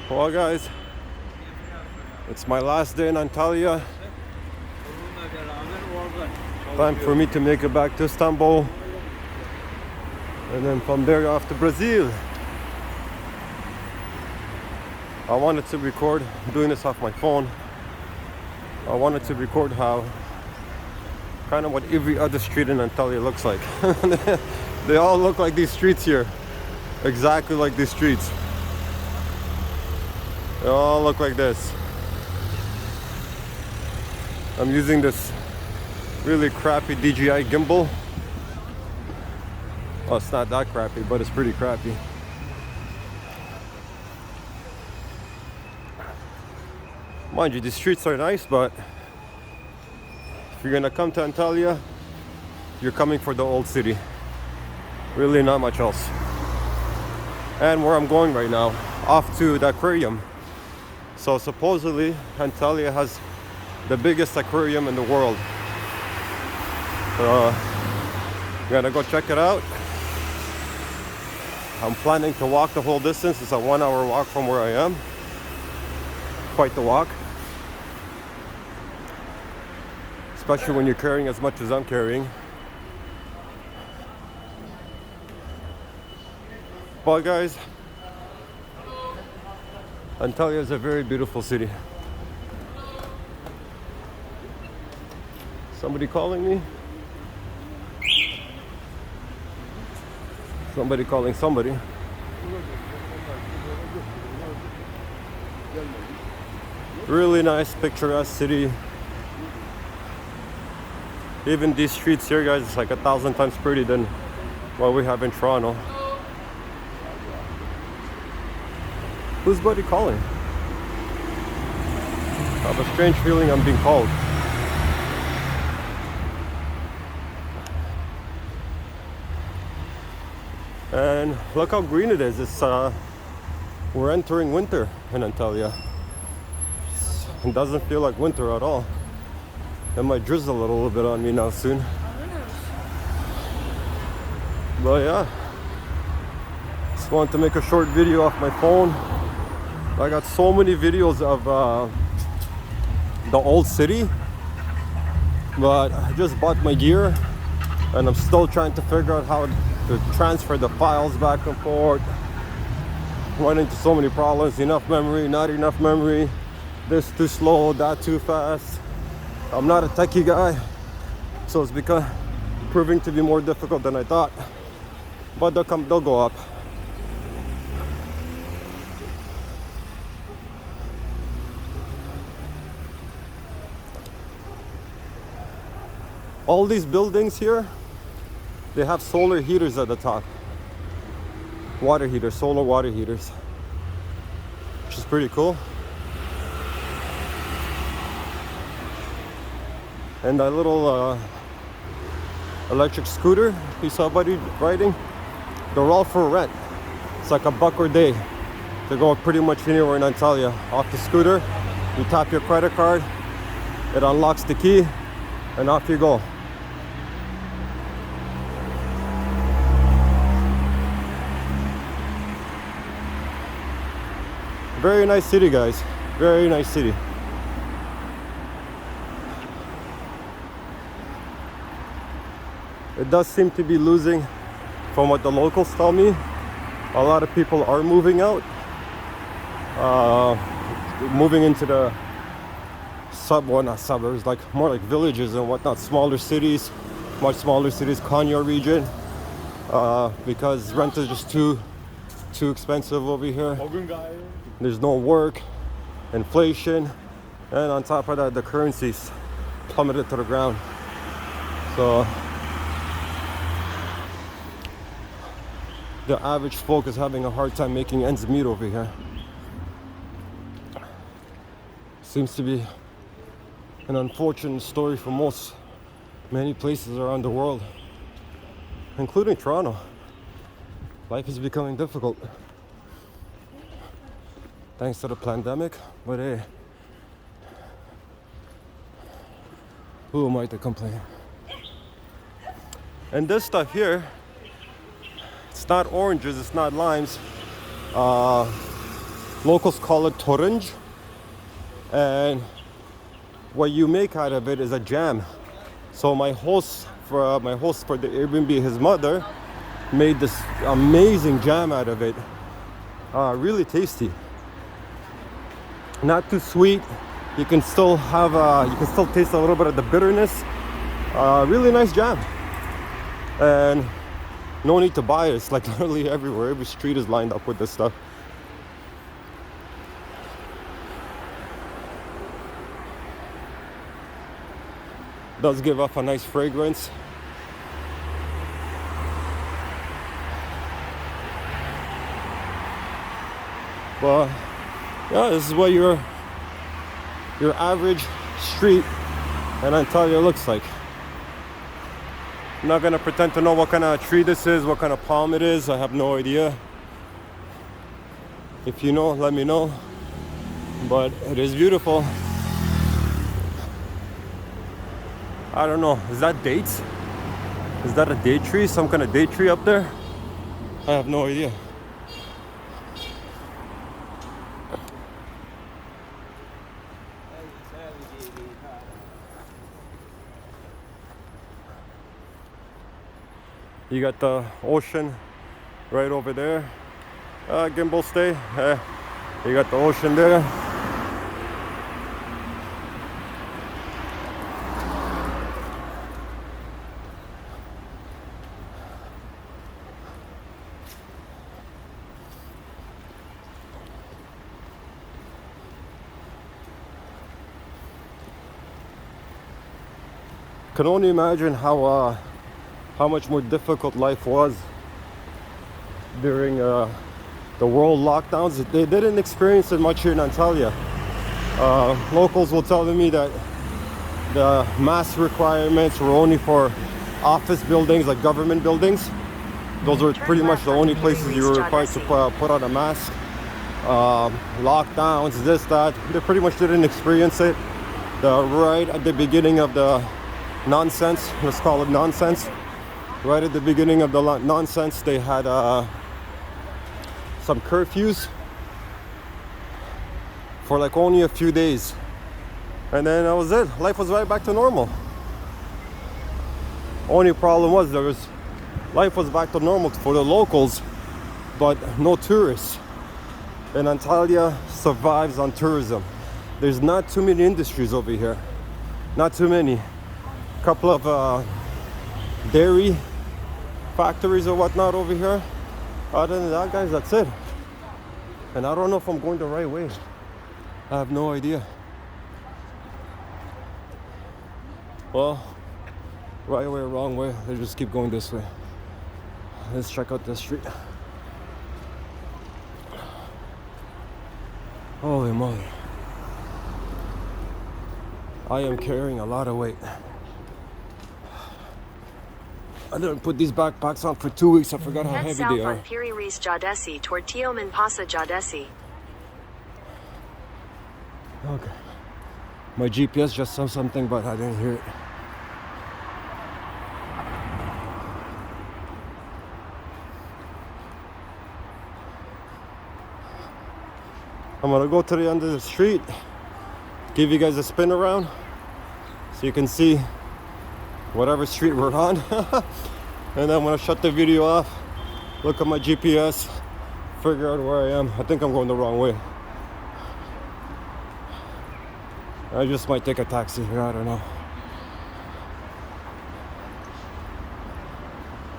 Well, guys, it's my last day in Antalya. Time for me to make it back to Istanbul. And then from there off to Brazil. I wanted to record, I'm doing this off my phone. I wanted to record how, kind of what every other street in Antalya looks like. They all look like these streets here. Exactly like these streets. They all look like this. I'm using this really crappy DJI gimbal. Well, it's not that crappy, but it's pretty crappy. Mind you, these streets are nice, but if you're gonna come to Antalya, you're coming for the old city. Really not much else. And where I'm going right now, off to the aquarium. So supposedly, Antalya has the biggest aquarium in the world. I'm gonna go check it out. I'm planning to walk the whole distance. It's a 1 hour walk from where I am. Quite the walk. Especially when you're carrying as much as I'm carrying. But guys, Antalya is a very beautiful city. Somebody calling me? Somebody calling somebody. Really nice, picturesque city. Even these streets here, guys, it's like 1,000 times prettier than what we have in Toronto. Who's buddy calling? I have a strange feeling I'm being called. And look how green it is. We're entering winter in Antalya. It doesn't feel like winter at all. It might drizzle a little bit on me now soon. But yeah, just wanted to make a short video off my phone. I got so many videos of the old city, but I just bought my gear and I'm still trying to figure out how to transfer the files back and forth. Run into so many problems. Enough memory, not enough memory. This too slow, that too fast. I'm not a techie guy, so it's proving to be more difficult than I thought. But they'll go up. All these buildings here, they have solar heaters at the top. Water heaters, solar water heaters. Which is pretty cool. And that little electric scooter you saw buddy riding, they're all for rent. It's like $1 a day to go pretty much anywhere in Antalya. Off the scooter, you tap your credit card, it unlocks the key, and off you go. Very nice city, guys. Very nice city. It does seem to be losing, from what the locals tell me. A lot of people are moving out, moving into the not suburbs, like more like villages and whatnot, smaller cities, much smaller cities, Konya region, because rent is just too expensive over here. There's no work, inflation, and on top of that, the currency's plummeted to the ground. So the average folk is having a hard time making ends meet over here. Seems to be an unfortunate story for many places around the world, including Toronto. Life is becoming difficult thanks to the pandemic, but hey, who am I to complain? And this stuff here, it's not oranges, it's not limes. Locals call it torange, and what you make out of it is a jam. So my host for the Airbnb, his mother made this amazing jam out of it. Really tasty. Not too sweet. You can still taste a little bit of the bitterness. Really nice jam. And no need to buy it. It's like literally everywhere. Every street is lined up with this stuff. Does give off a nice fragrance. But yeah, this is what your average street in Antalya looks like. I'm not gonna pretend to know what kind of tree this is, what kind of palm it is. I have no idea. If you know, let me know. But it is beautiful. I don't know, is that dates? Is that a date tree? Some kind of date tree up there? I have no idea. You got the ocean right over there. Gimbal stay. You got the ocean there. Can only imagine how much more difficult life was during the world lockdowns. They didn't experience it much here in Antalya. Locals will tell me that the mask requirements were only for office buildings, like government buildings. Those were pretty much the only places you were required to put on a mask. Lockdowns, this, that, they pretty much didn't experience it. Right at the beginning of the nonsense, let's call it nonsense. Right at the beginning of the nonsense, they had some curfews for like only a few days. And then that was it. Life was right back to normal. Only problem was life was back to normal for the locals, but no tourists. And Antalya survives on tourism. There's not too many industries over here. Not too many. Couple of dairy factories or whatnot over here. Other than that, guys, that's it. And I don't know if I'm going the right way. I have no idea. Well, right way or wrong way, let's just keep going this way. Let's check out this street. Holy moly. I am carrying a lot of weight. I didn't put these backpacks on for 2 weeks. I forgot how heavy they are. Head south on Piri Reis Jadesi toward Tioman Pasa Jadesi. Okay. My GPS just said something, but I didn't hear it. I'm gonna go to the end of the street, give you guys a spin around so you can see whatever street we're on. And I'm gonna shut the video off, look at my GPS, figure out where I am. I think I'm going the wrong way. I just might take a taxi here, I don't know.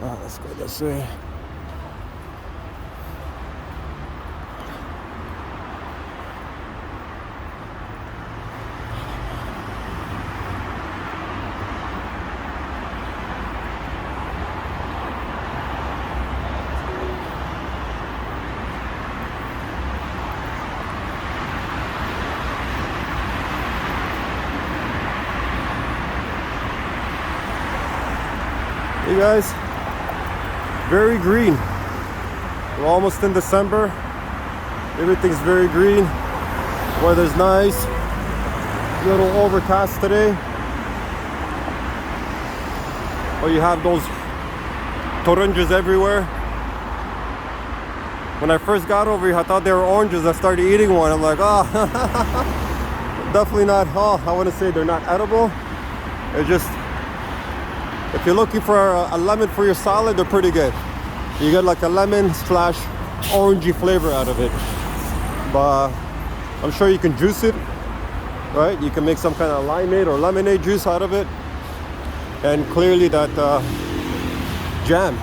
Let's go this way. Hey guys, very green. We're almost in December. Everything's very green. Weather's nice. A little overcast today. But you have those torrents everywhere. When I first got over here, I thought they were oranges. I started eating one. I'm like, oh, definitely not. Oh, I wouldn't say they're not edible. They're just, if you're looking for a lemon for your salad, they're pretty good. You get like a lemon slash orangey flavor out of it. But I'm sure you can juice it, right? You can make some kind of limeade or lemonade juice out of it. And clearly that jam.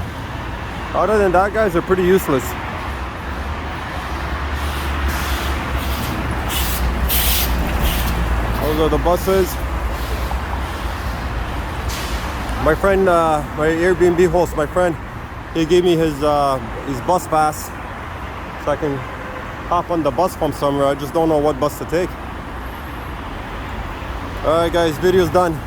Other than that, guys, they're pretty useless. Those are the buses. My friend, my Airbnb host, my friend, he gave me his bus pass so I can hop on the bus from somewhere. I just don't know what bus to take. Alright guys, video's done.